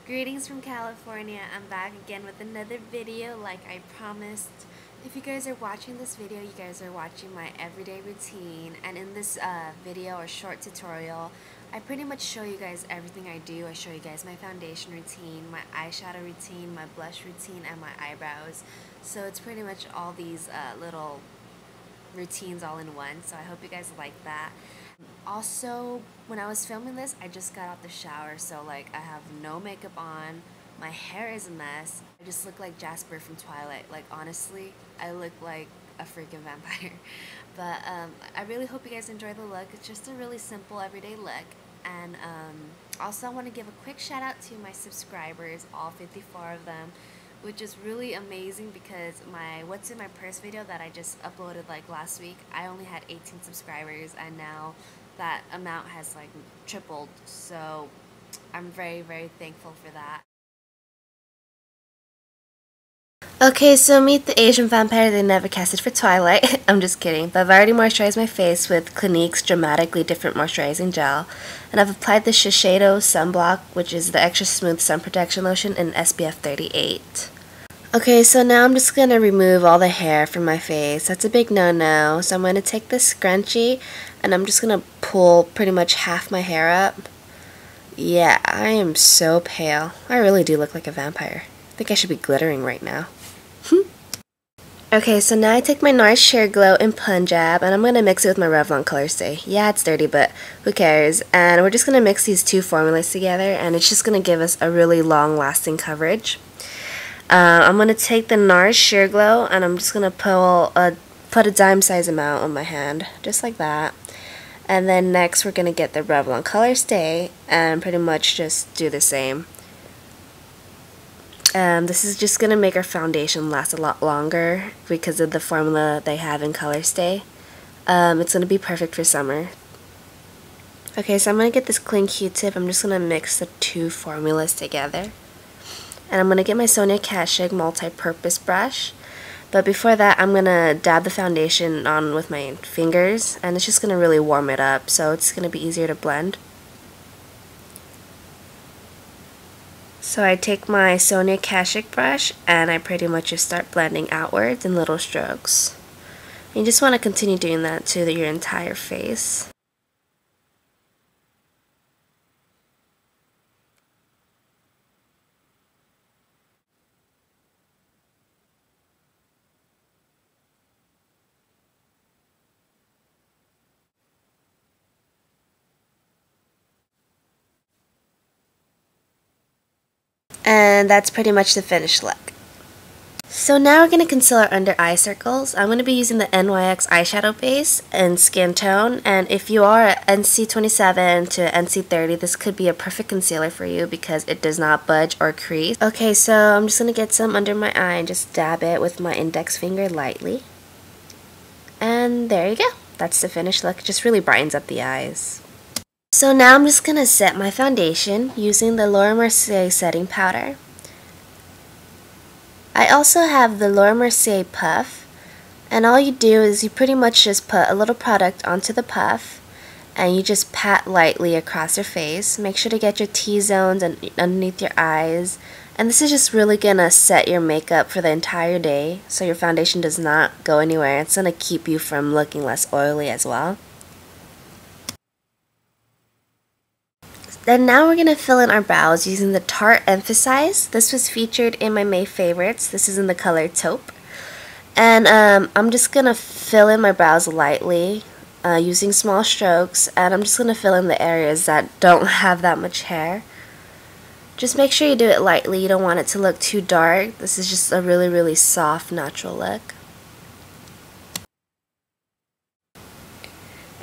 Greetings from California. I'm back again with another video like I promised. If you guys are watching this video, you guys are watching my everyday routine, and in this video or short tutorial, I pretty much show you guys everything I do. I show you guys my foundation routine, my eyeshadow routine, my blush routine, and my eyebrows. So it's pretty much all these little routines all in one, so I hope you guys like that. Also, when I was filming this, I just got out the shower, so like I have no makeup on, my hair is a mess, I just look like Jasper from Twilight. Like honestly, I look like a freaking vampire. But I really hope you guys enjoy the look. It's just a really simple everyday look. And also I want to give a quick shout out to my subscribers, all 54 of them, which is really amazing because my what's in my purse video that I just uploaded like last week, I only had 18 subscribers, and now that amount has like tripled, so I'm very thankful for that. Okay, so meet the Asian vampire they never casted for Twilight. I'm just kidding, but I've already moisturized my face with Clinique's Dramatically Different Moisturizing Gel, and I've applied the Shiseido Sunblock, which is the extra smooth sun protection lotion in SPF 38. Okay, so now I'm just going to remove all the hair from my face. That's a big no-no, so I'm going to take this scrunchie, and I'm just going to pull pretty much half my hair up. Yeah, I am so pale. I really do look like a vampire. I think I should be glittering right now. Okay, so now I take my Nars Sheer Glow in Punjab, and I'm going to mix it with my Revlon Colorstay. Yeah, it's dirty, but who cares? And we're just going to mix these two formulas together, and it's just going to give us a really long-lasting coverage. I'm going to take the Nars Sheer Glow, and I'm just going to put a dime size amount on my hand, just like that. And then next we're going to get the Revlon Colorstay, and pretty much just do the same. This is just going to make our foundation last a lot longer because of the formula they have in Colorstay. It's going to be perfect for summer. Okay, so I'm going to get this clean Q-tip. I'm just going to mix the two formulas together. And I'm going to get my Sonia Kashuk multi-purpose brush. But before that, I'm going to dab the foundation on with my fingers, and it's just going to really warm it up, so it's going to be easier to blend. So I take my Sonia Kashuk brush, and I pretty much just start blending outwards in little strokes. You just want to continue doing that to your entire face. And that's pretty much the finished look. So now we're going to conceal our under eye circles. I'm going to be using the NYX eyeshadow base in Skin Tone, and if you are at NC27 to NC30, this could be a perfect concealer for you because it does not budge or crease. Okay, so I'm just going to get some under my eye and just dab it with my index finger lightly. And there you go. That's the finished look. It just really brightens up the eyes. So now I'm just going to set my foundation using the Mercier setting powder. I also have the Mercier puff, and all you do is you pretty much just put a little product onto the puff and you just pat lightly across your face. Make sure to get your T-zones and underneath your eyes, and this is just really going to set your makeup for the entire day so your foundation does not go anywhere. It's going to keep you from looking less oily as well. Then now we're going to fill in our brows using the Tarte Emphaseyes. This was featured in my May favorites. This is in the color Taupe. And I'm just going to fill in my brows lightly using small strokes. And I'm just going to fill in the areas that don't have that much hair. Just make sure you do it lightly. You don't want it to look too dark. This is just a really soft, natural look.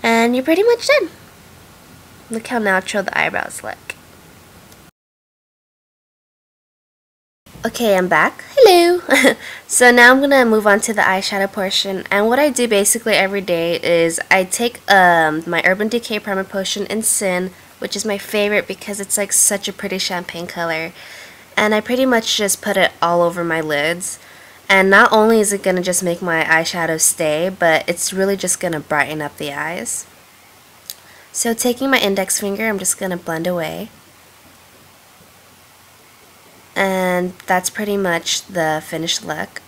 And you're pretty much done. Look how natural the eyebrows look. Okay, I'm back. Hello! So now I'm going to move on to the eyeshadow portion. And what I do basically every day is I take my Urban Decay Primer Potion in Sin, which is my favorite because it's like such a pretty champagne color. And I pretty much just put it all over my lids. And not only is it going to just make my eyeshadow stay, but it's really just going to brighten up the eyes. So taking my index finger, I'm just going to blend away. and that's pretty much the finished look.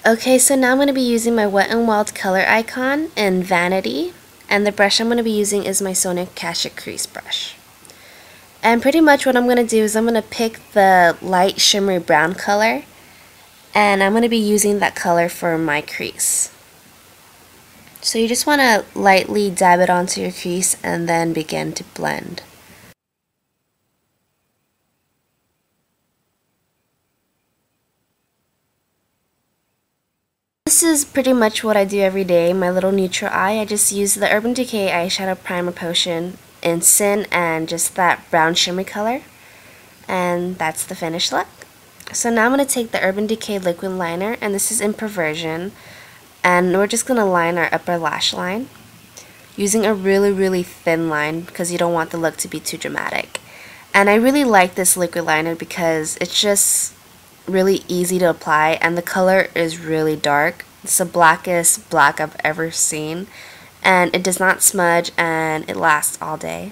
Okay, so now I'm going to be using my Wet n Wild color icon in Vanity, and the brush I'm going to be using is my Sonia Kashuk crease brush. And pretty much what I'm going to do is I'm going to pick the light shimmery brown color, and I'm going to be using that color for my crease. So you just want to lightly dab it onto your crease and then begin to blend. This is pretty much what I do every day, my little neutral eye. I just use the Urban Decay eyeshadow primer potion in Sin and just that brown shimmery color. And that's the finished look. So now I'm going to take the Urban Decay liquid liner, and this is in Perversion. And we're just going to line our upper lash line using a really thin line because you don't want the look to be too dramatic. And I really like this liquid liner because it's just really easy to apply, and the color is really dark. It's the blackest black I've ever seen, and it does not smudge, and it lasts all day.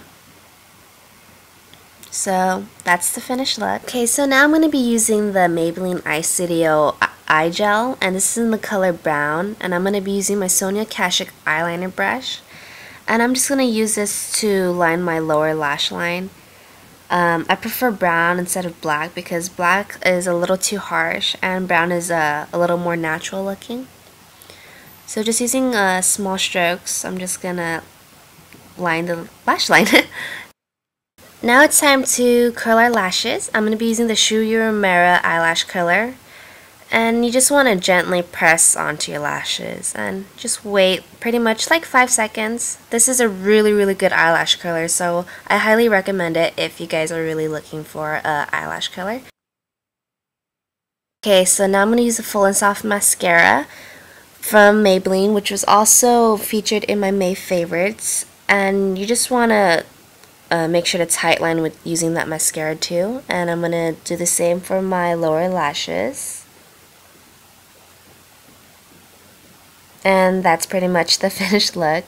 So that's the finished look. Okay, so now I'm going to be using the Maybelline Shiseido eye gel, and this is in the color brown, and I'm going to be using my Sonia Kashuk eyeliner brush, and I'm just going to use this to line my lower lash line. I prefer brown instead of black because black is a little too harsh and brown is a little more natural looking. So just using small strokes, I'm just gonna line the lash line. Now it's time to curl our lashes. I'm going to be using the Shu Uemura eyelash curler, and you just want to gently press onto your lashes and just wait pretty much like 5 seconds. This is a really good eyelash curler, so I highly recommend it if you guys are really looking for a eyelash curler. Okay, so now I'm going to use a Full and Soft mascara from Maybelline, which was also featured in my May favorites, and you just want to make sure to tightline with using that mascara too, and I'm going to do the same for my lower lashes. And that's pretty much the finished look.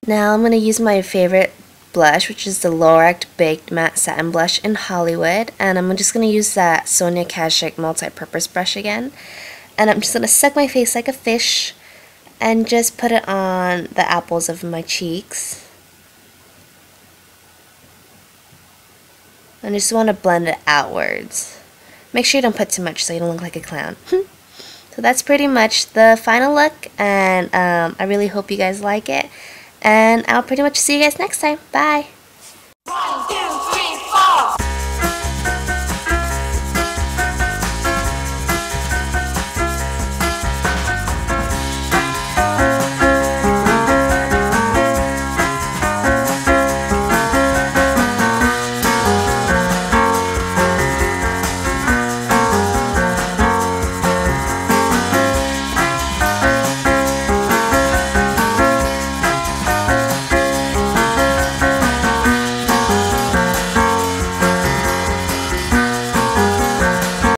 Now I'm going to use my favorite blush, which is the Lorac Baked Matte Satin Blush in Hollywood. And I'm just going to use that Sonia Kashuk multi-purpose brush again. And I'm just going to suck my face like a fish and just put it on the apples of my cheeks. And just want to blend it outwards. Make sure you don't put too much so you don't look like a clown. So that's pretty much the final look, and I really hope you guys like it. And I'll pretty much see you guys next time. Bye!